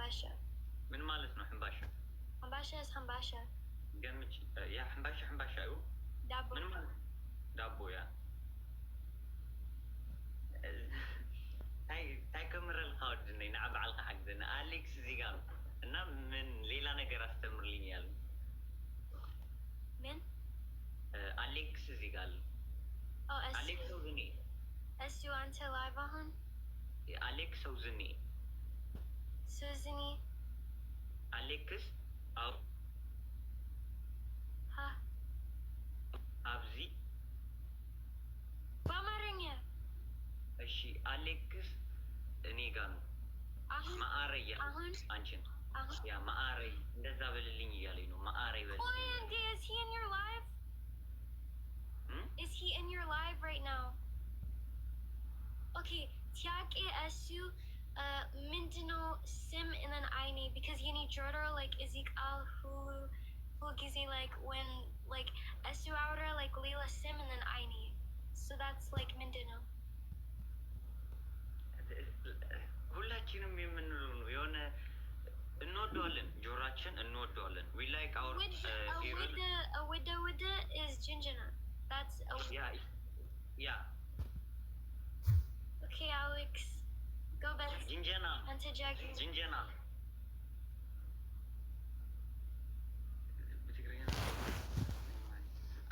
حنباشة. من مالتنا حنباشة؟ حنباشة is حنباشة. قمت يا حنباشة أيوه. دابو. من مال دابو يا. تاي كمر الخارج إني نعب على حق زنا أليكس زيجان. أنا من ليلة نقدر أستمر لينيال. من؟ أليكس زيجال. أليكس وزني. أسيو أنت لايف هون؟ أليكس وزني. سوزني. أليكس أو. ها. أبزي. بامرنيا. أشي أليكس نيجان. ما أري. أهون. أنشن. يا ما أري. ده زابل اللي يالينو ما أري. Andy, is he in your live? Is he in your live right now? Okay, Tiak Esu Mindino Sim and then Aini because you need Jordor like Izik Al who gizi like when like Esu outer like Leela Sim and then Aini. So that's like Mindino. ሁላችንም የምንለው የሆነ እንወደዋለን ጆሮአችን እንወደዋለን we like our Wida is Jinjana. That's yeah okay Alex go back Jinjana Ante Jackie Jinjana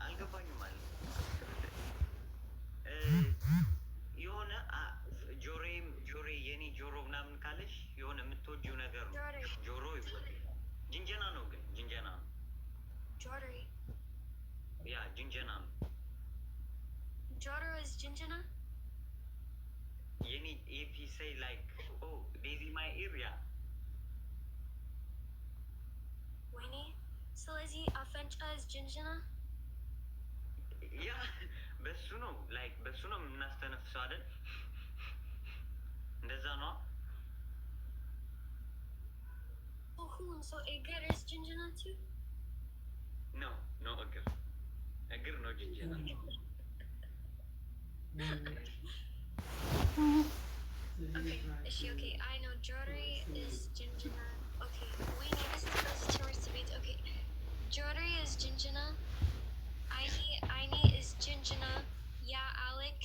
አልገባኝም ማለት የሆነ ጆሮዬ የኔ ጆሮ ምናምን ካለሽ የሆነ የምትወጂው ነገር ነው ጆሮ ጅንጀና ነው ግን ጅንጀና ነው ያ ጅንጀና ነው ጆሮ is ጅንጀና የኔ if you say like oh Daisy my ear ያ ወይኔ ስለዚህ አፈንጫ is ጅንጀና ያ በሱ ነው ላይክ በሱ ነው የምናስተነፍሰው አይደል እንደዛ ነው so እግር is ጅንጀና too no እግር ነው ጅንጀና okay I know jewelry is ጅንጀና okay wait this is supposed to receive okay jewelry is ጅንጀና Aini is Jinjana. Yeah, Alex.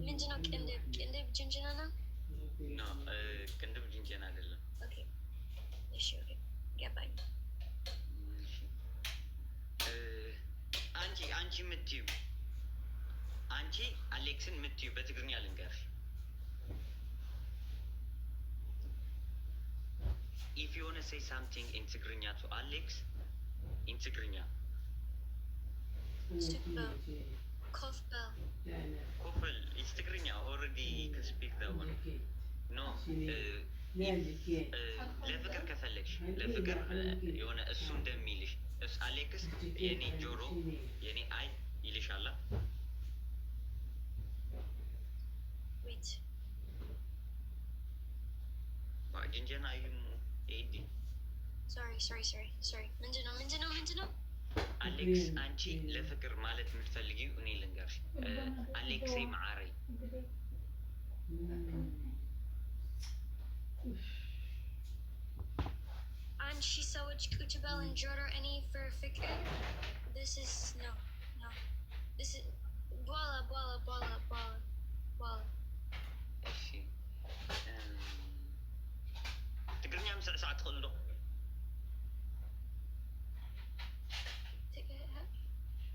Mindino Kindib Jinjana no? No, Kindib Jinjana አይደለም. Okay. Okay. Get back. አንቺ የምትይው አንቺ አሌክስን የምትይው በትግርኛ ልንገርሽ. If you want to say something in Tigrinya to Alex, in Tigrinya. Sukbel. Kofbel. Kofbel. It's Tigrinya. Already you can speak that one. No. ለፍቅር ከፈለግሽ ለፍቅር የሆነ እሱ እንደሚልሽ አሌክስ የኔ ጆሮ የኔ አይ ይልሻላ Wait. ጅንጀና አይም ኤዲ Sorry. Mindino. አሌክስ አንቺ ለፍቅር ማለት የምትፈልጊው እኔ ልንገርሽ አሌክሴ ማዓረይ And she saw which Kuchabel and Jodor any for fikr. This is no. This is Bola. እሺ ትግርኛ ምስዕሳዕ ትኽእሉ ዶ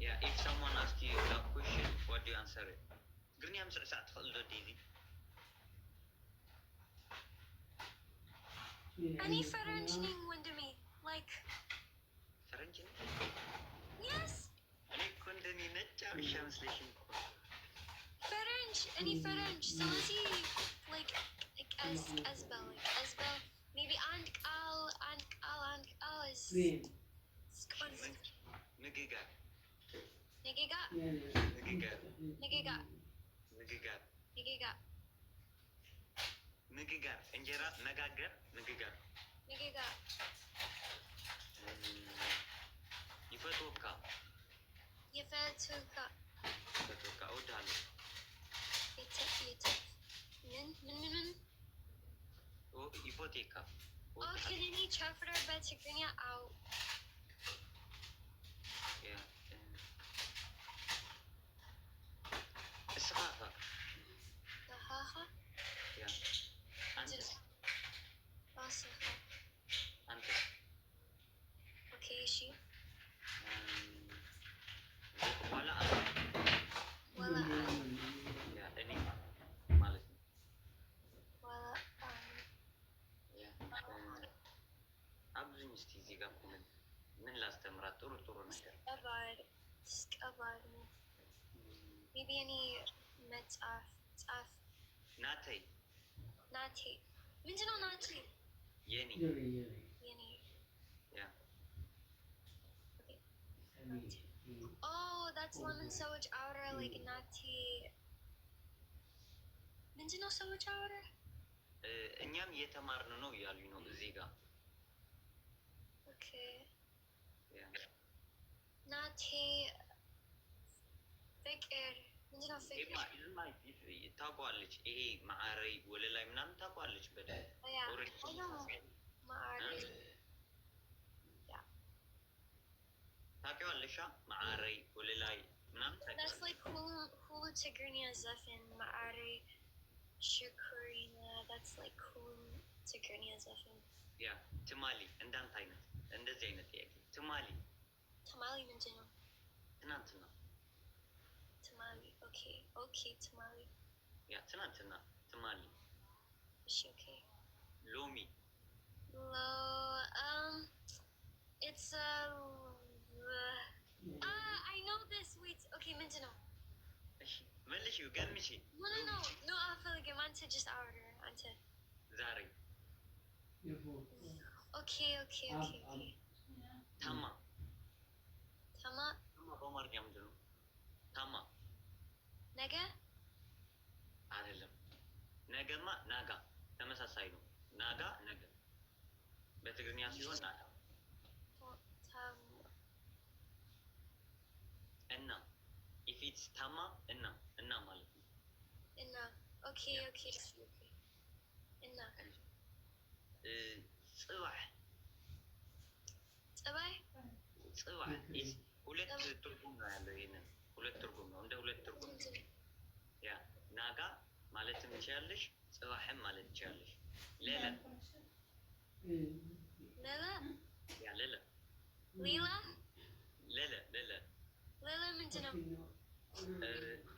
Yeah, if someone asks you that question, what do you answer it? Gurni am sa tkhullo Daisy. Any French name went to me like French? Yes. Ani kundani nacha bishamslishin. Any French. So like Asbel. Maybe Aunt Al is ንግጋር እንጀራ መጋገር ንግጋር ይፈቶካ እወድሃለሁ ምን ዲስኮቴካ ክልኒ ቸፍረ በትግርኛ አው እስኻኸ ንኻኸ አንተስ ኣስኻ አንተስ ኦኬ እሺ ዋላ ዋላ እኔ ማለት ነው ዋላ አብዙኝ እስቲ እዚህ ጋር ምን ላስተምራት ጥሩ ነገር ስቀባል ሜቢ እኔ መጽሐፍ ጻፍ ናተይ ናቴ ምንድነው ናቴ የኔ ያ Oh, that's lemon ሰዎች አውራ like ናቴ ምንድነው ሰዎች አውራ እኛም እየተማርን ነው እያሉኝ ነው እዚህ ጋር ኦኬ ናቴ ፍቅር ምንድነው ፍቅር ታውቀዋለች ይሄ ማዕረይ ወለላይ ምናምን ታውቀዋለች በደንብ ማዕረይ ታውቂዋለሽ ማዕረይ ወለላይ ምናምን that's like ሁሉ ትግርኛ ዘፈን ማዕረይ ሽኩሪና that's like ሁሉ ትግርኛ ዘፈን ያ ትማሊ እንዳንተ አይነት እንደዚህ አይነት ጥያቄ ትማሊ ምንድን ነው ትናንትና ትማሊ ኦኬ ትማሊ ያ ትናንትና ትማሊ እሺ ኦኬ ሎሚ it's I know this wait okay ምንድን ነው እሺ መልሺው ገምቺ no አልፈልግም አንተ just order አንተ ዛሬ okay ታማ በአማርኛ ምንድን ነው ታማ ነገ አይደለም ነገማ ናጋ ተመሳሳይ ነው ናጋ ነገ በትግርኛ ሲሆን ናጋ እና if it's ታማ እና ማለት ነው እና ኦኬ እና ጽባህ ሁለት ትርጉም ነው ያለው ይሄንን ሁለት ትርጉም ነው እንደ ሁለት ትርጉም ያ ናጋ ማለትም ትችያለሽ ጽባህም ማለት ትችያለሽ ሌላ ያ ሌላ ምንድን ነው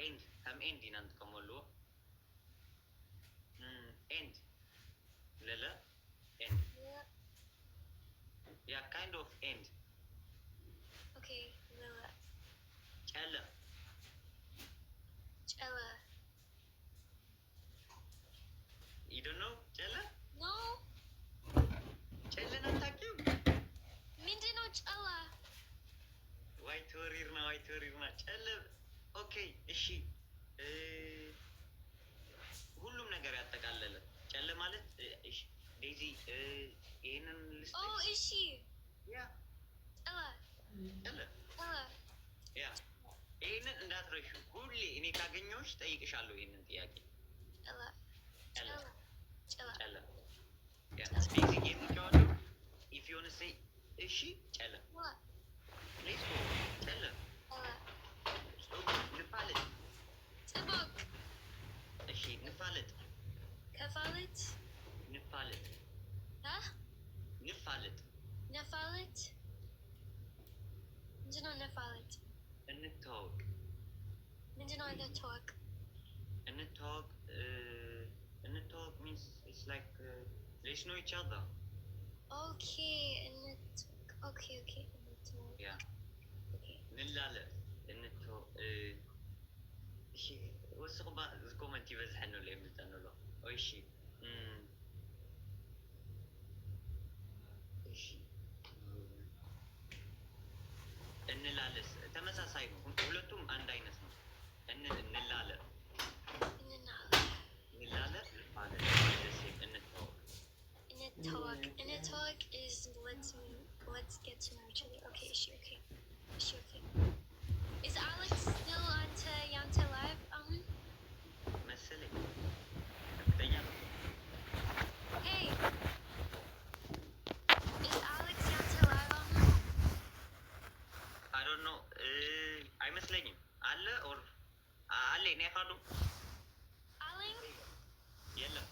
ኤንድ ከም ኤንድ ኢና ንጥቀመሉ ኤንድ ሌላ ኤንድ ያ kind of end okay ሌላ ጨለ you don't know ጨለ no ጨለና ታውቂው ምንድን ነው ጨላ ዋይት ወሪርና ጨለ ኦኬ እሺ ሁሉም ነገር ያጠቃለለ ጨለ ማለት እሺ ዴዚ ይሄንን ልስጥ እሺ ያ ጨለ ያ ይሄንን እንዳትረሺው ሁሌ እኔ ካገኘሁሽ ጠይቅሻለሁ ይሄንን ጥያቄ ጨለ ያ ዴዚ የሚጫወተው if you want to say እሺ ጨለ let's go ጨለ ንፋለጥ ጥበቅ እሺ ንፋለጥ ከፋለጥ ንፋለጥ ነፋለጥ ምንድነው ነፋለጥ እንተዋወቅ ምንድነው እንተዋወቅ እንተዋወቅ means it's like let's know each other okay yeah ንላለ እሺ ወስኹባ ዝኮመንት ይበዝሐን ነው ለምንጠነሎ እሺ እንላለስ ተመሳሳይ ነው ሁለቱም አንድ አይነት ነው እንላለ ማለት እንተዋወቅ is let's get to know each other okay is Alex still ያንተ live አሁን መሰለኝ hey ነይ ካዱ አለኝ የለም